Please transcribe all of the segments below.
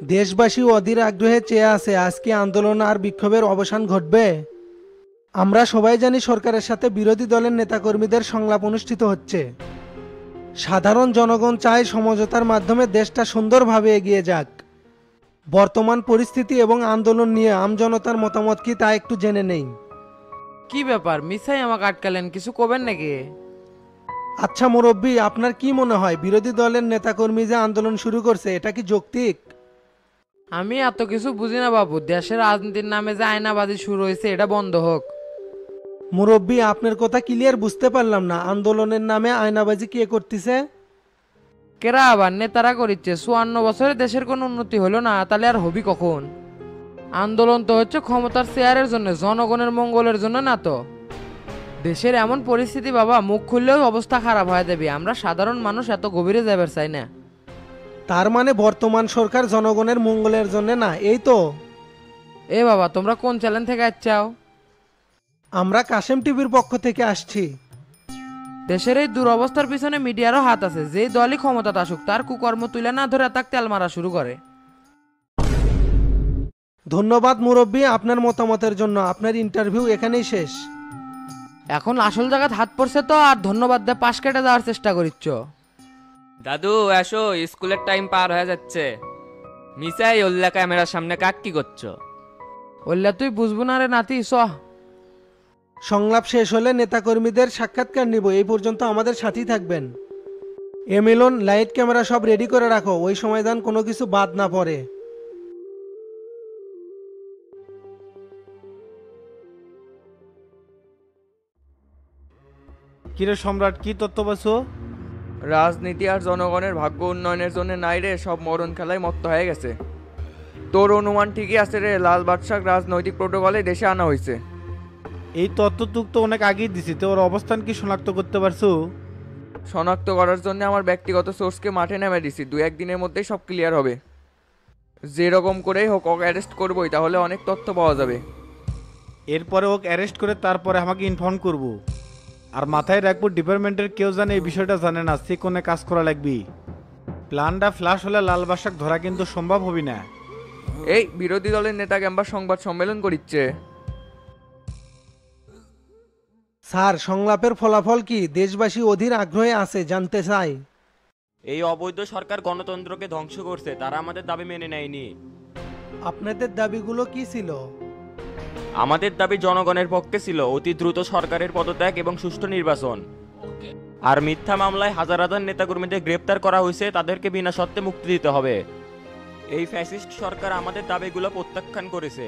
দেশবাসী অধীর আগ্রহে চেয়ে আছে আজকে আন্দোলন আর বিক্ষোভের অবসান ঘটবে। আমরা সবাই জানি সরকারের সাথে বিরোধী দলের নেতাকর্মীদের সংলাপ অনুষ্ঠিত হচ্ছে। সাধারণ জনগণ চায় সমঝোতার মাধ্যমে দেশটা সুন্দরভাবে এগিয়ে যাক। বর্তমান পরিস্থিতি এবং আন্দোলন নিয়ে আমজনতার মতামত কি তা একটু জেনে নেই। কি ব্যাপার মিসাই আমাকে আটকালেন, কিছু কবেন নাকি? আচ্ছা মুরব্বী, আপনার কি মনে হয় বিরোধী দলের নেতাকর্মী যে আন্দোলন শুরু করছে এটা কি যৌক্তিক? আমি এত কিছু বুঝি না বাবু, দেশের রাজনীতির নামে যে আয়নাবাজি শুরু হয়েছে এটা বন্ধ হোক। মুরব্বী, আপনার কথা ক্লিয়ার বুঝতে পারলাম না, আন্দোলনের নামে আয়নাবাজি কে করতেছে? কেরা আবার নেতারা করিচ্ছে? 54 বছরে দেশের কোনো উন্নতি হলো না, তাহলে আর হবি কখন? আন্দোলন তো হচ্ছে ক্ষমতার চেয়ারের জন্য, জনগণের মঙ্গলের জন্য না তো। দেশের এমন পরিস্থিতি বাবা, মুখ খুললেও অবস্থা খারাপ হয়ে যাবে। আমরা সাধারণ মানুষ এত গভীরে যাবার চাই না। তার মানে বর্তমান সরকার জনগণের মঙ্গলের জন্য না, এই তো? এ বাবা, তোমরা কোন চ্যানেল থেকে আসছাও? আমরা কাশেম টিভির পক্ষ থেকে আসছি। দেশের এই দুরবস্থার পিছনে মিডিয়ারও হাত আছে। যেই দলই ক্ষমতা আসুক তার কুকর্ম তুলে না ধরে তাক তেল মারা শুরু করে। ধন্যবাদ মুরব্বী আপনার মতামতের জন্য। আপনার ইন্টারভিউ এখানেই শেষ। এখন আসল জায়গায় হাত পড়ছে তো, আর ধন্যবাদ দিয়ে পাশ কেটে যাওয়ার চেষ্টা করিচ্ছ। দাদু এসো, স্কুলের টাইম পার হয়ে যাচ্ছে। মিসাই ওল্লা ক্যামেরার সামনে কাক কি করছো? বললে তুই বুঝবো না রে নাতি, স। সংলাপ শেষ হলে নেতাকর্মীদের সাক্ষাৎকার নিব, এই পর্যন্ত আমাদের সাথেই থাকবেন। মিলন, লাইট ক্যামেরা সব রেডি করে রাখো, ওই সময় যেন কোনো কিছু বাদ না পড়ে। কিরে সম্রাট, কি তত্ত্ব পাচ্ছো? রাজনীতি আর জনগণের ভাগ্য উন্নয়নের জন্য নাই রে, সব মরণ খেলায় মত্ত হয়ে গেছে। তোর অনুমান ঠিকই আছে রে, লাল বাদশাহ রাজনৈতিক প্রোটোকলে দেশে আনা হয়েছে। এই তত্ত্ব তুক তো অনেক আগেই দিছি, তো ওর অবস্থান কি শনাক্ত করতে পারছো? শনাক্ত করার জন্য আমার ব্যক্তিগত সোর্সকে মাঠে নেমে দিছি, দু একদিনের মধ্যেই সব ক্লিয়ার হবে। যেরকম করেই হোক ওকে অ্যারেস্ট করবোই, তাহলে অনেক তথ্য পাওয়া যাবে। এরপরে ওকে অ্যারেস্ট করে তারপরে আমাকে ইনফর্ম করব। আর মাথায় রাখবো ডিপার্টমেন্টের কেউ জানে এই বিষয়টা জানে না, সে কোনে কাজ করা লাগবে। প্ল্যানটা ফ্লাশ হলে লাল বাসাক ধরা কিন্তু সম্ভব হবে না। এই বিরোধী দলের নেতা ক্যাম্পাস সংবাদ সম্মেলন করিচ্ছে। স্যার, সংলাপের ফলাফল কি? দেশবাসী অধীর আগ্রহে আছে, জানতে চাই। এই অবৈধ সরকার গণতন্ত্রকে ধ্বংস করছে, তারা আমাদের দাবি মেনে নেয়নি। আপনাদের দাবিগুলো কি ছিল? আমাদের দাবি জনগণের পক্ষে ছিল অতি দ্রুত সরকারের পদত্যাগ এবং সুষ্ঠু নির্বাচন। আর মিথ্যা মামলায় হাজার হাজার নেতাকর্মীদের গ্রেপ্তার করা হয়েছে, তাদেরকে বিনা শর্তে মুক্তি দিতে হবে। এই ফ্যাসিস্ট সরকার আমাদের দাবিগুলো প্রত্যাখ্যান করেছে।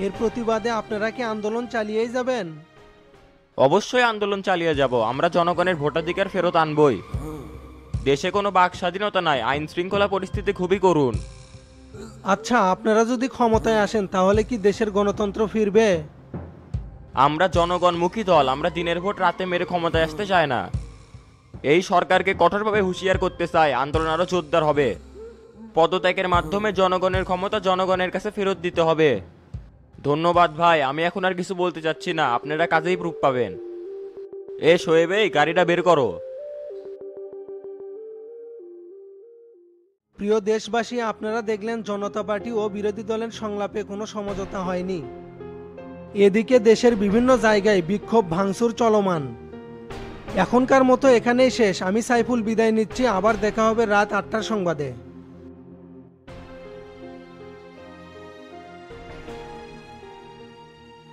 এর প্রতিবাদে আপনারা কি আন্দোলন চালিয়েই যাবেন? অবশ্যই আন্দোলন চালিয়ে যাব, আমরা জনগণের ভোটাধিকার ফেরত আনবই। দেশে কোনো বাক স্বাধীনতা নাই, আইন শৃঙ্খলা পরিস্থিতি খুবই করুণ। আচ্ছা, আপনারা যদি ক্ষমতায় আসেন তাহলে কি দেশের গণতন্ত্র ফিরবে? আমরা জনগণমুখী দল, আমরা দিনের ভোট রাতে মেরে ক্ষমতায় আসতে চাই না। এই সরকারকে কঠোরভাবে হুঁশিয়ার করতে চাই, আন্দোলন আরও জোরদার হবে। পদত্যাগের মাধ্যমে জনগণের ক্ষমতা জনগণের কাছে ফেরত দিতে হবে। ধন্যবাদ ভাই, আমি এখন আর কিছু বলতে চাচ্ছি না, আপনারা কাজেই প্রুফ পাবেন। এ শোয়েব, এই গাড়িটা বের করো। প্রিয় দেশবাসী, আপনারা দেখলেন জনতা পার্টি ও বিরোধী দলের সংলাপে কোনো সমঝোতা হয়নি। এদিকে দেশের বিভিন্ন জায়গায় বিক্ষোভ ভাঙচুর চলমান। এখনকার মতো এখানেই শেষ। আমি সাইফুল বিদায় নিচ্ছি, আবার দেখা হবে রাত 8টার সংবাদে।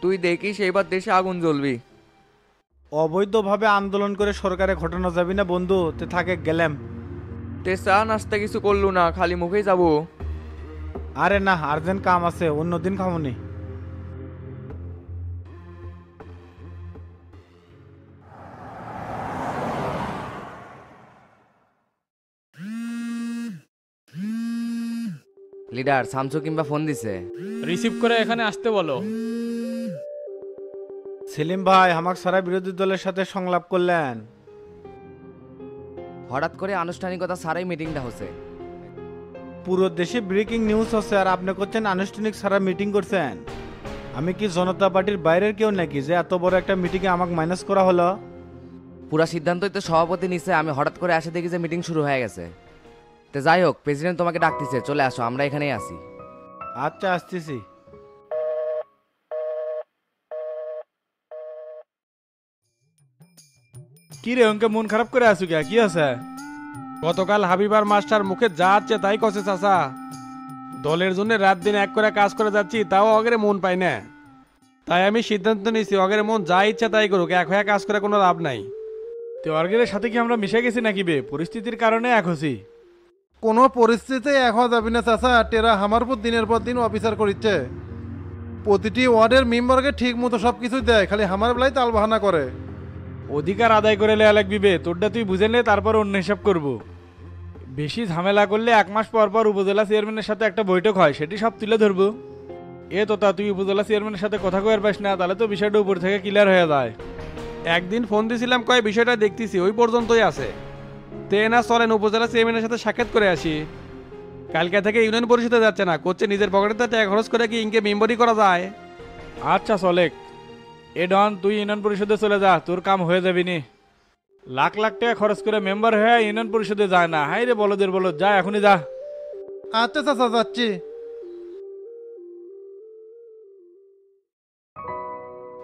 তুই দেখিস এইবার দেশে আগুন জ্বলবি। অবৈধভাবে আন্দোলন করে সরকারে ঘটানো যাবে না বন্ধু, তে থাকে গেলাম। তে চা নাস্তা কিছু করলু না, খালি মুখেই যাবো? আরে না, আর্জেন্ট কাম আছে, অন্যদিন খামুনি। লিডার সামসু কিংবা ফোন দিছে। রিসিভ করে এখানে আসতে বলো। সেলিম ভাই, আমাকে সারা বিরোধী দলের সাথে সংলাপ করলেন। হঠাৎ করে আনুষ্ঠানিকতা সারাই মিটিংটা হচ্ছে। পুরো দেশে ব্রেকিং নিউজ হচ্ছে আর আপনি করছেন আনুষ্ঠানিক সারা মিটিং করছেন। আমি কি জনতা পার্টির বাইরের কেউ নাকি যে এত বড় একটা মিটিংয়ে আমাকে মাইনাস করা হলো? পুরা সিদ্ধান্তই তো সভাপতি নিছে, আমি হঠাৎ করে এসে দেখি যে মিটিং শুরু হয়ে গেছে। তো যাই হোক, প্রেসিডেন্ট তোমাকে ডাকতেছে, চলে আসো, আমরা এখানেই আছি। আচ্ছা, আসতেছি। কি রে অঙ্কে মন খারাপ করে আছো কে? কি আছে? গতকাল হাবিবার মাস্টার মুখে যা আছে তাই কছে চাচা। দলের জন্য রাত দিন এক করে কাজ করে যাচ্ছি, তাও অগেরে মন পাই না। তাই আমি সিদ্ধান্ত নিয়েছি অগেরে মন যা ইচ্ছা তাই করুক, এক হয়ে কাজ করে কোনো লাভ নাই। তো অর্গের সাথে কি আমরা মিশে গেছি নাকি বে? পরিস্থিতির কারণে এক হছি। কোনো পরিস্থিতিতে এক হওয়া যাবে না চাচা। টেরা আমার উপর দিনের পর দিন অফিসার করিচ্ছে। প্রতিটি ওয়ার্ডের মেম্বারকে ঠিক মতো সব কিছু দেয়, খালি আমার বেলায় তাল বাহানা করে। অধিকার আদায় করে লেয়া লাগবি বে, তোরটা তুই বুঝে নে, তারপর অন্য হিসাব করবো। বেশি ঝামেলা করলে 1 মাস পর পর উপজেলা চেয়ারম্যানের সাথে একটা বৈঠক হয়, সেটি সব তুলে ধরবো। এ তোতা, তুই উপজেলা চেয়ারম্যানের সাথে কথা কয়ার পাস না, তাহলে তো বিষয়টা উপর থেকে ক্লিয়ার হয়ে যায়। একদিন ফোন দিয়েছিলাম, কয় বিষয়টা দেখতেছি, ওই পর্যন্তই আছে। তে না চলেন উপজেলা চেয়ারম্যানের সাথে সাক্ষাৎ করে আসি। কালকে থেকে ইউনিয়ন পরিষদে যাচ্ছে না, করছে নিজের পকেটে টাকা খরচ করে কি ইনকে মেম্বারই করা যায়। আচ্ছা চলেক। এ ডন, তুই ইউনিয়ন পরিষদে চলে যা, তোর কাম হয়ে যাবি নি। লাখ লাখ টাকা খরচ করে মেম্বার হয়ে ইউনিয়ন পরিষদে যায় না। হাই রে বলদের বলদ, যা এখনই যা। আচ্ছা চাচা, যাচ্ছি।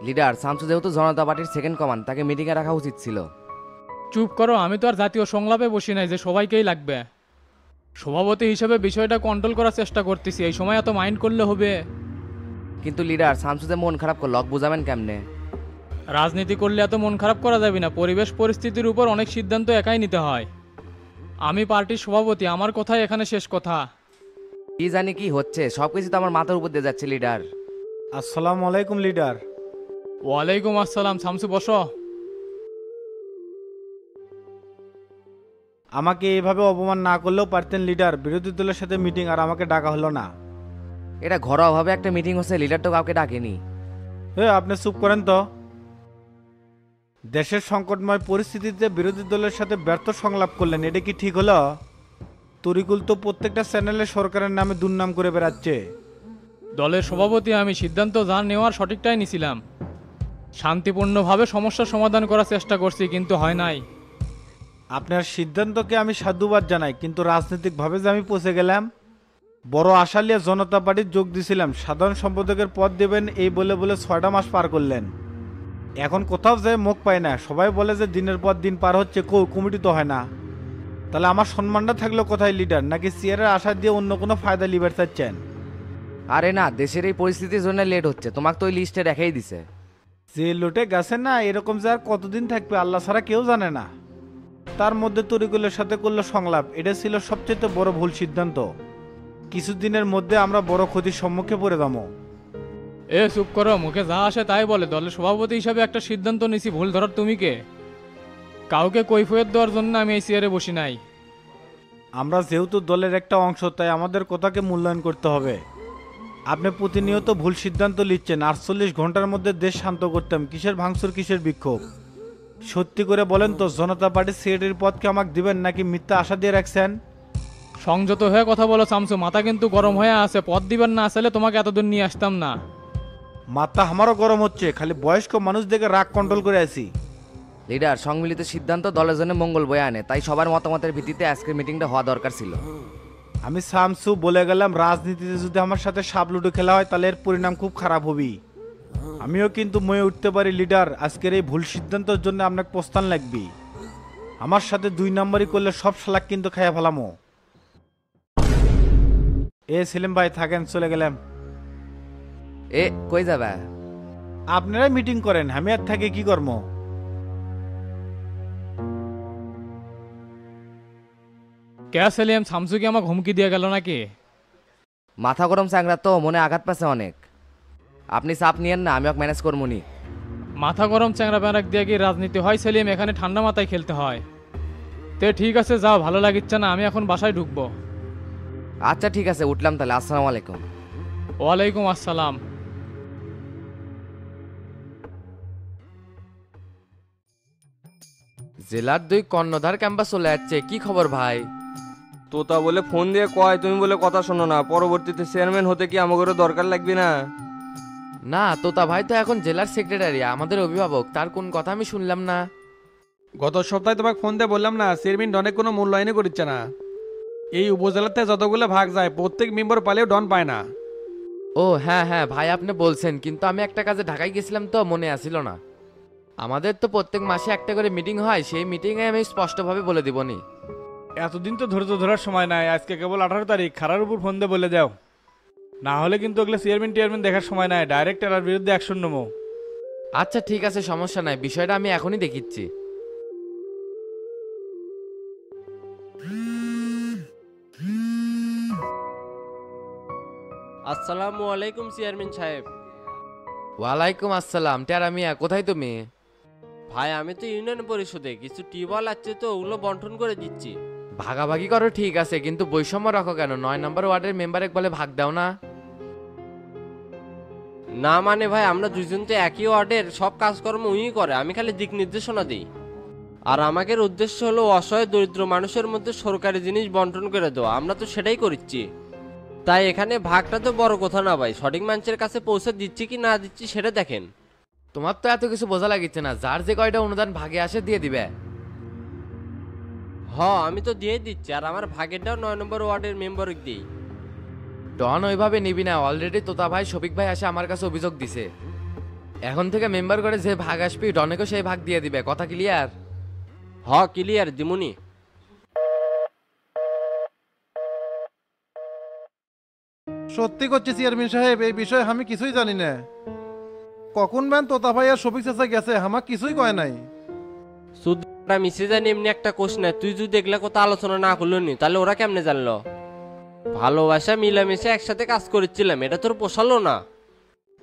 লিডার শামসু যেহেতু জনতা পার্টির সেকেন্ড কমান্ড, তাকে মিটিংয়ে রাখা উচিত ছিল। চুপ করো, আমি তো আর জাতীয় সংলাপে বসি নাই যে সবাইকেই লাগবে। সভাপতি হিসেবে বিষয়টা কন্ট্রোল করার চেষ্টা করতেছি, এই সময় এত মাইন্ড করলে হবে? কিন্তু লিডার শামসু যে মন খারাপ করলো, বুঝাবেন কেমনে? রাজনীতি করলে এত মন খারাপ করা যাবে না, পরিবেশ পরিস্থিতির উপর অনেক সিদ্ধান্ত একাই নিতে হয়। আমি পার্টির সভাপতি, আমার কথাই এখানে শেষ কথা। কি জানি কি হচ্ছে, সবকিছু তো আমার মাথার উপর দিয়ে যাচ্ছে লিডার। আসসালামু আলাইকুম লিডার। ওয়ালাইকুম আসসালাম। শামসু বসো। আমাকে এইভাবে অপমান না করলেও পারতেন লিডার, বিরোধী দলের সাথে মিটিং আর আমাকে ডাকা হলো না। এটা ঘরোয়াভাবে একটা মিটিং হচ্ছে, লিডার তো কাউকে ডাকেনি। আপনি চুপ করেন তো। দেশের সংকটময় পরিস্থিতিতে বিরোধী দলের সাথে ব্যর্থ সংলাপ করলেন, এটা কি ঠিক হলো? তরিকুল তো প্রত্যেকটা চ্যানেলে সরকারের নামে দুর্নাম করে বেড়াচ্ছে। দলের সভাপতি আমি, সিদ্ধান্ত যা নেওয়ার সঠিকটাই নিছিলাম। শান্তিপূর্ণভাবে সমস্যার সমাধান করার চেষ্টা করছি, কিন্তু হয় নাই। আপনার সিদ্ধান্তকে আমি সাধুবাদ জানাই, কিন্তু রাজনৈতিকভাবে যে আমি পৌঁছে গেলাম। বড় আশা নিয়ে জনতা পার্টির যোগ দিয়েছিলাম, সাধারণ সম্পাদকের পদ দেবেন এই বলে বলে 6টা মাস পার করলেন। এখন কোথাও যায় মুখ পায় না, সবাই বলে যে দিনের পর দিন পার হচ্ছে, কমিটি তো হয় না। তাহলে আমার সম্মানটা থাকলো কোথায় লিডার? নাকি চেয়ারের আশা দিয়ে অন্য কোনো ফায়দা লিবার চাচ্ছেন? আরে না, দেশের এই পরিস্থিতির জন্য লেট হচ্ছে, তোমাকে তো ওই লিস্টে রেখেই দিছে। যে লোটে গেছে না, এরকম যে আর কতদিন থাকবে আল্লাহ ছাড়া কেউ জানে না। তার মধ্যে তরিকুলের সাথে করলো সংলাপ, এটা ছিল সবচেয়ে বড় ভুল সিদ্ধান্ত। কিছুদিনের মধ্যে আমরা বড় ক্ষতির সম্মুখে পড়ে যাবো। এ চুপ করো, মুখে যা আসে তাই বলে। দলের সভাপতি হিসাবে একটা সিদ্ধান্ত নিছি, ভুল ধরার তুমি কে? কাউকে কৈফিয়ত দেওয়ার জন্য আমি এই চেয়ারে বসি নাই। আমরা যেহেতু দলের একটা অংশ, তাই আমাদের কথাকে মূল্যায়ন করতে হবে। আপনি প্রতিনিয়ত ভুল সিদ্ধান্ত নিচ্ছেন। 48 ঘন্টার মধ্যে দেশ শান্ত করতাম, কিসের ভাঙচুর, কিসের বিক্ষোভ? সত্যি করে বলেন তো, জনতা পার্টির সেক্রেটারির পদকে আমাকে দিবেন নাকি মিথ্যা আশা দিয়ে রাখছেন? সংযত হয়ে কথা বলো শামসু, মাথা কিন্তু গরম হয়ে আছে। পদ দিবেন না আসলে তোমাকে এতদূর নিয়ে আসতাম না। মাথা আমারও গরম হচ্ছে, খালি বয়স্ক মানুষ দেখে রাগ কন্ট্রোল করে আছি। লিডার, সম্মিলিত সিদ্ধান্ত দলের জন্য মঙ্গল বয়ে আনে, তাই সবার মতামতের ভিত্তিতে আজকের মিটিংটা হওয়া দরকার ছিল। আমি শামসু বলে গেলাম, রাজনীতিতে যদি আমার সাথে সাপ লুডো খেলা হয় তাহলে এর পরিণাম খুব খারাপ হবে। আমিও কিন্তু ময়ে উঠতে পারি লিডার। আজকের এই ভুল সিদ্ধান্তের জন্য আপনাকে প্রস্থান লাগবে। আমার সাথে 2 নম্বরই করলে সব শালাক কিন্তু খাইয়া ফেলামো। সেলিম ভাই থাকেন, চলে গেলাম। এ কই যাবে? আপনারা মিটিং করেন, আমি আর থাকে কি কর্ম। কে সেলিম, শামসু কি আমাকে হুমকি দিয়ে গেল নাকি? মাথা গরম চ্যাংরা তো, মনে আঘাত পাচ্ছে অনেক। আপনি চাপ নিয়েন না, আমি ওকে ম্যানেজ করবো নি। মাথা গরম চ্যাংরা ব্যারাক দিয়ে কি রাজনীতি হয় সেলিম? এখানে ঠান্ডা মাথায় খেলতে হয়। তে ঠিক আছে, যাও, ভালো লাগিচ্ছে না, আমি এখন বাসায় ঢুকবো। আচ্ছা ঠিক আছে, উঠলাম তাহলে। আসসালামু আলাইকুম। ওয়ালাইকুম আসসালাম। জেলার 2 কর্ণধার ক্যাম্পাস চলে যাচ্ছে, কি খবর ভাই? তোতা বলে ফোন দিয়ে কয়, তুমি বলে কথা শোনো না। পরবর্তীতে চেয়ারম্যান হতে কি আমাদেরও দরকার লাগবে না? না, তোতা ভাই তো এখন জেলার সেক্রেটারি, আমাদের অভিভাবক, তার কোন কথা আমি শুনলাম না। গত সপ্তাহে তোমাকে ফোন দিয়ে বললাম না, চেয়ারম্যান অনেক কোনো মূল্যায়নই করছে না। এই উপজেলাতে যতগুলো ভাগ যায় প্রত্যেক মেম্বার পালেও ডন পায় না। ও হ্যাঁ হ্যাঁ ভাই, আপনি বলছেন, কিন্তু আমি একটা কাজে ঢাকায় গেছিলাম তো মনে আসিল না। আমাদের তো প্রত্যেক মাসে একটা করে মিটিং হয়, সেই মিটিংয়ে আমি স্পষ্টভাবে বলে দিবনি। এতদিন তো ধৈর্য ধরার সময় নাই, আজকে কেবল 18 তারিখ, খারার উপর ফোন দিয়ে বলে দাও। না হলে কিন্তু ওগুলো চেয়ারম্যান দেখার সময় নাই, ডাইরেক্ট এর বিরুদ্ধে অ্যাকশন নেবো। আচ্ছা ঠিক আছে, সমস্যা নাই, বিষয়টা আমি এখনই দেখিচ্ছি। আসসালামু আলাইকুম চেয়ারম্যান সাহেব। ওয়ালাইকুম আসসালাম। টেরা মিয়া, কোথায় তুমি? ভাই আমি তো ইউনিয়ন পরিষদে, কিছু টিউবওয়েল আছে তো ওগুলো বন্টন করে দিচ্ছি। ভাগাভাগি করো ঠিক আছে, কিন্তু বৈষম্য রাখো কেন? 9 নম্বর ওয়ার্ডের মেম্বারে বলে ভাগ দাও না। না মানে ভাই, আমরা দুজন তো একই ওয়ার্ডের, সব কাজকর্ম উই করে, আমি খালি দিক নির্দেশনা দিই। আর আমাদের উদ্দেশ্য হলো অসহায় দরিদ্র মানুষের মধ্যে সরকারি জিনিস বন্টন করে দেওয়া, আমরা তো সেটাই করছি। তাই এখানে ভাগটা তো বড় কথা না ভাই, সঠিক মানুষের কাছে পৌঁছে দিচ্ছি কি না দিচ্ছি সেটা দেখেন। তোমার তো এত কিছু বোঝা লাগিচ্ছে না, যার যে কয়টা অনুদান ভাগে আসে দিয়ে দিবে। আমি তো দিয়ে দিচ্ছি, আর আমার ভাগেরটাও 9 নম্বর ওয়ার্ডের মেম্বারকে দিই। ডন ওইভাবে নিবি না, অলরেডি তোতা ভাই শফিক ভাই আসে আমার কাছে অভিযোগ দিছে। এখন থেকে মেম্বার করে যে ভাগ আসবি ডনেকেও সেই ভাগ দিয়ে দিবে, কথা ক্লিয়ার? ক্লিয়ার দিমুনি। সত্যি করছি চেয়ারম্যান সাহেব, এই বিষয়ে আমি কিছুই জানি না। কখন ব্যান তোতা ভাই আর শফিক চাচা গেছে, আমার কিছুই কয় নাই। সুদরা মিশে জানি এমনি একটা কোশ না, তুই যদি দেখলে কথা আলোচনা না করলো নি তাহলে ওরা কেমনে জানলো? ভালোবাসা মিলামিশে একসাথে কাজ করেছিলাম, এটা তোর পোষালো না।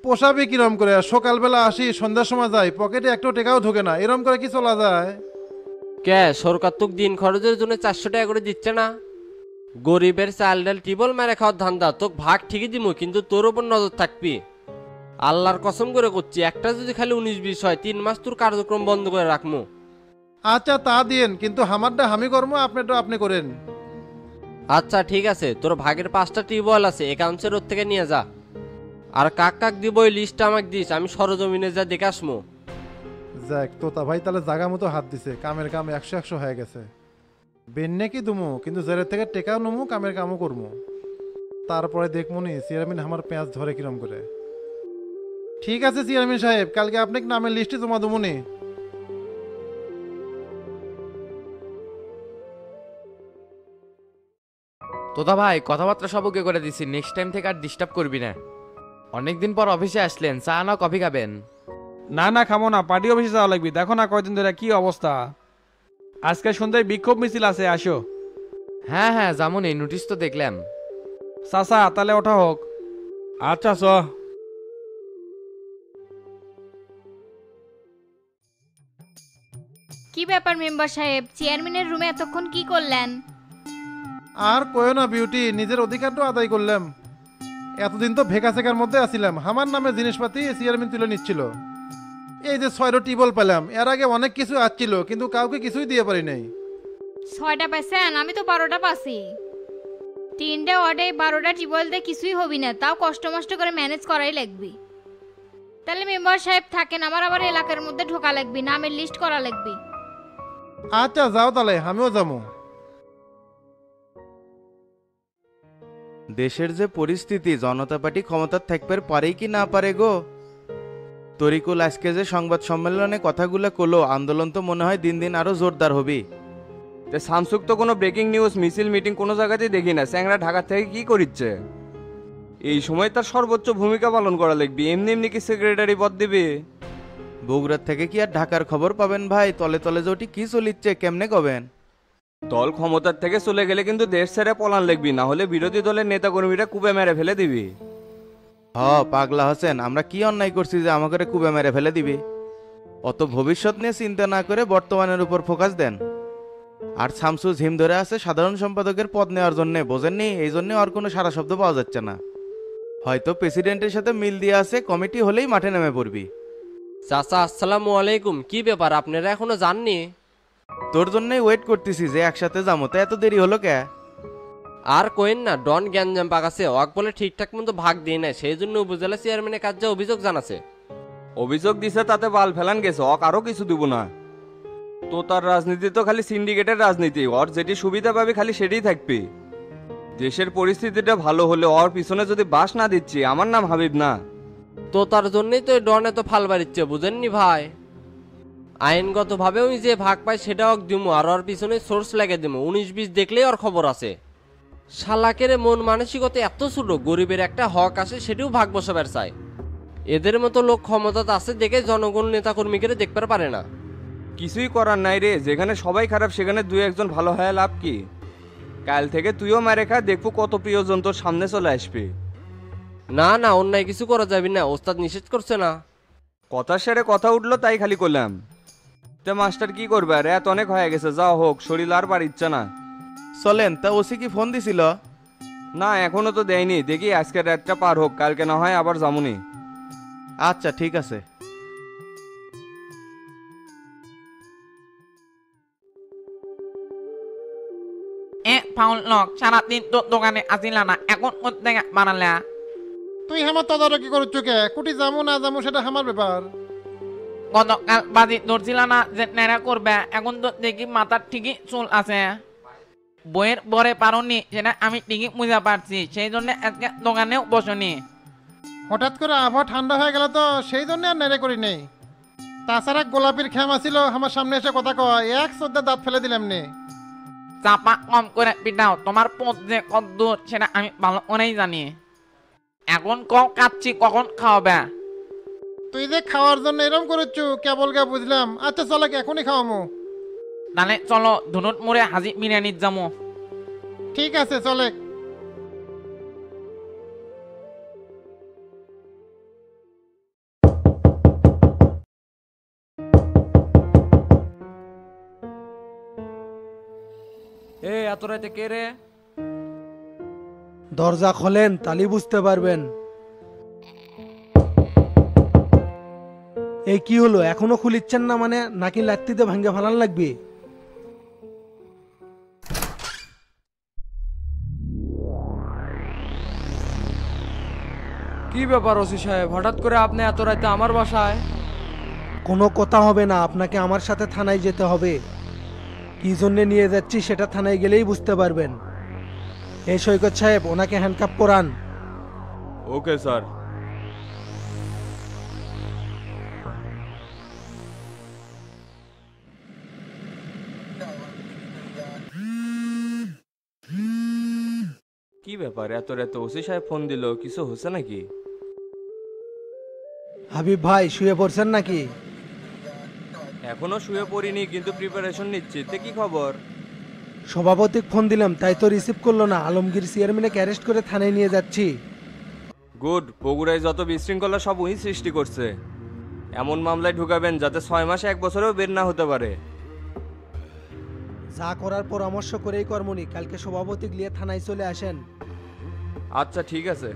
পোষাবে কিরম করে? সকালবেলা আসি, সন্ধ্যার সময় যাই, পকেটে একটু টাকাও ঢোকে না, এরম করে কি চলা যায়? কে সরকার তোকে দিন খরচের জন্য 400 টাকা করে দিচ্ছে না? গরিবের চাল ডাল টিবল মেরে খাওয়ার ধান্দা, তোকে ভাগ ঠিকই দিমু, কিন্তু তোর উপর নজর থাকবি। আল্লাহর কসম করে করছি, একটা যদি খালি 19-20 হয় 3 মাস তোর কার্যক্রম বন্ধ করে রাখমু। আচ্ছা তা দিয়েন, কিন্তু আমারটা আমি করবো, আপনারটা আপনি করেন। আচ্ছা ঠিক আছে, তোর ভাগের 5টা টিউবওয়েল আছে, একাউন্টসের ওর থেকে নিয়ে যা। আর কাক কাক দিব ওই লিস্টটা আমাকে দিস, আমি সরজমিনে যা দেখে আসমু। যাক, তোতা ভাই তাহলে জাগা মতো হাত দিছে, কামের কাম 100-100 হয়ে গেছে। বেন্নে কি দুমু, কিন্তু জেলের থেকে টেকাও নমু, কামের কামও করবো। তারপরে দেখমুনি চেয়ারম্যান আমার পেঁয়াজ ধরে কিরম করে। ঠিক আছে চেয়ারম্যান সাহেব, কালকে আপনাকে নামের লিস্টে জমা দেবুনি। তোতা ভাই কথাবার্তা সব ওকে করে দিছি, নেক্সট টাইম থেকে আর ডিস্টার্ব করবি না। অনেকদিন পর অফিসে আসলেন, চা না কফি খাবেন? না না খামো না, পার্টি অফিসে যাওয়া লাগবে, দেখো না কয়দিন ধরে কি অবস্থা। আজকে সন্ধ্যায় বিক্ষোভ মিছিল আছে, আসো। হ্যাঁ হ্যাঁ যেমন, এই নোটিশ তো দেখলাম। চাচা তাহলে ওঠা হোক। আচ্ছা চ। কি ব্যাপার মেম্বার সাহেব, চেয়ারম্যানের রুমে এতক্ষণ কি করলেন? আর কয়ো না বিউটি, নিজের অধিকারটা আদায় করলাম। এতদিন তো ভেকা সেকার মধ্যে আছিলাম, আমার নামে জিনিসপাতি চেয়ারম্যান তুলে নিচ্ছিল। এই যে 6টা টিবল পেলাম, এর আগে অনেক কিছু আসছিল, কিন্তু কাউকে কিছুই দিয়ে পারি নাই। 6টা পাইছেন, আমি তো 12টা পাচ্ছি। 3টে ওয়ার্ডে 12টা টিউবওয়েল দিয়ে কিছুই হবি না, তাও কষ্ট মষ্ট করে ম্যানেজ করাই লাগবে। তাহলে মেম্বার সাহেব থাকেন, আমার আবার এলাকার মধ্যে ঢোকা লাগবে, নামের লিস্ট করা লাগবে। আচ্ছা যাও তাহলে, আমিও যাবো। দেশের যে পরিস্থিতি, জনতা পার্টি ক্ষমতার থাকবে পারেই কি না পারে গো। তরিকুল আজকে যে সংবাদ সম্মেলনে কথাগুলো কলো, আন্দোলন তো মনে হয় দিন দিন আরো জোরদার হবে। শামসুক তো কোনো ব্রেকিং নিউজ মিছিল মিটিং কোনো জায়গাতেই দেখি না, স্যাংরা ঢাকা থেকে কি করিচ্ছে? এই সময় তার সর্বোচ্চ ভূমিকা পালন করা লাগবে, এমনি এমনি কি সেক্রেটারি পদ দিবে? বগুড়ার থেকে কি আর ঢাকার খবর পাবেন ভাই? তলে তলে যে ওটি কি চলিচ্ছে কেমনে কবেন? দল ক্ষমতার থেকে চলে গেলে কিন্তু দেশ ছেড়ে পলান লাগবি, না হলে বিরোধী দলের নেতাকর্মীরা কুপে মেরে ফেলে দিবি। পাগলা হোসেন, আমরা কি অন্যায় করছি যে আমাকে কুবে মেরে ফেলে দিবি? অত ভবিষ্যৎ নিয়ে চিন্তা না করে বর্তমানের উপর ফোকাস দেন। আর শামসু ঝিম ধরে আছে সাধারণ সম্পাদকের পদ নেওয়ার জন্য, বোঝেননি? এই জন্য আর কোনো সারা শব্দ পাওয়া যাচ্ছে না। হয়তো প্রেসিডেন্টের সাথে মিল দিয়ে আছে, কমিটি হলেই মাঠে নেমে পড়বি। চাচা আসসালামু আলাইকুম, কি ব্যাপার আপনারা এখনো যাননি? তোর জন্যই ওয়েট করতেছি যে একসাথে যাবো, তা এত দেরি হলো কে? আর কোয়েন না, ডন গ্যাঞ্জাম পাকাছে, ওয়াক বলে ঠিকঠাক মতো ভাগ দিয়ে নেয়, সেই জন্য উপজেলা চেয়ারম্যানের কাছে অভিযোগ জানাছে। অভিযোগ দিছে তাতে বাল ফেলান গেছে, অক আরো কিছু দিব না। তো তার রাজনীতি তো খালি সিন্ডিকেটের রাজনীতি, ওর যেটি সুবিধা পাবে খালি সেটাই থাকবে। দেশের পরিস্থিতিটা ভালো হলে ওর পিছনে যদি বাস না দিচ্ছি আমার নাম হাবিব না। তো তার জন্যই তো ডন এত ফাল বাড়িচ্ছে, বুঝেননি ভাই? আইনগতভাবে আমি যে ভাগ পাই সেটাও দিমু, আর ওর পিছনে সোর্স লাগে দিমু। 19-20 দেখলেই ওর খবর আছে। শালাকের মন মানসিকতা এত ছোট, গরিবের একটা হক আছে সেটিও ভাগ বসাবার চায়। এদের মতো লোক ক্ষমতা আছে দেখে জনগণ নেতাকর্মীকে দেখতে পারে না। কিছুই করার নাই রে, যেখানে সবাই খারাপ সেখানে দুই একজন ভালো হয় লাভ কি? কাল থেকে তুইও মারে খা, দেখবো কত প্রিয়জন তোর সামনে চলে আসবে। না না, অন্যায় কিছু করা যাবে না, ওস্তাদ নিষেধ করছে না। কথা সেরে কথা উঠলো তাই খালি করলাম। তে মাস্টার কি করবে, আর এত অনেক হয়ে গেছে, যাও হোক, শরীর আর বার ইচ্ছা না। চলেন, তা ওসি কি ফোন দিছিল? না এখনো তো দেয়নি, দেখি আজকের রাতটা পার হোক, কালকে না হয় আবার যামুনি। আচ্ছা ঠিক আছে। ফাউল লক সারাদিন তো দোকানে আসিলা না, এখন করতে বানালে? তুই আমার তদারকি করছ কে? কুটি যামু না যামু সেটা আমার ব্যাপার। গতকাল বাজি ধরছিল না যে নেড়া করবে, এখন তো দেখি মাথার ঠিকই চুল আছে। বইয়ের বরে পারোনি সেটা আমি ঠিকই বুঝা পারছি, সেই জন্য আজকে দোকানেও বসনি। হঠাৎ করে আবহাওয়া ঠান্ডা হয়ে গেল তো সেই জন্য আর নেড়ে করি নেই। তাছাড়া গোলাপির খেমা ছিল আমার সামনে এসে কথা কয়, এক শ্রদ্ধা দাঁত ফেলে দিলাম নে। চাপা কম করে পিটাও, তোমার পথ যে কদ্দূর সেটা আমি ভালো করেই জানি। এখন কাচ্ছি কখন খাওয়াবে? তুই যে খাওয়ার জন্য এরম করেছু কেবল গা বুঝলাম। আচ্ছা চলো এখনই খাওয়ামো। তাহলে চলো ধুনুট মোড়ে হাজি বিরিয়ানির যাবো। ঠিক আছে চলে। এ এত রাতে কে রে? দরজা খোলেন, তালি বুঝতে পারবেন। এই কি হলো, এখনো খুলিচ্ছেন না মানে? নাকি লাত্তিতে ভাঙ্গে ফালান লাগবে? কি ব্যাপার ওসি সাহেব, হঠাৎ করে আপনি এত রাতে আমার বাসায়? কোনো কথা হবে না, আপনাকে আমার সাথে থানায় যেতে হবে। কি জন্য নিয়ে যাচ্ছি সেটা থানায় গেলেই বুঝতে পারবেন। এই সৈকত সাহেব, ওনাকে হ্যান্ডকাপ করান। Okay sir. কি ব্যাপার, এত রাতে ওসি সাহেব ফোন দিল, কিছু হচ্ছে নাকি? হাবিব ভাই শুয়ে পড়ছেন নাকি? এখনো শুয়ে পড়িনি, কিন্তু প্রিপারেশন নিচ্ছি। তে কি খবর? সভাপতি ফোন দিলাম, তাই তো রিসিভ করলো না। আলমগীর চেয়ারম্যানকে অ্যারেস্ট করে থানায় নিয়ে যাচ্ছি। গুড, বগুড়ায় যত বিশৃঙ্খলা সব উনি সৃষ্টি করছে। এমন মামলায় ঢুকাবেন যাতে 6 মাসে 1 বছরেও বের না হতে পারে। যা করার পরামর্শ করেই কর্মনি। কালকে সভাপতি গিয়ে থানায় চলে আসেন। আচ্ছা ঠিক আছে।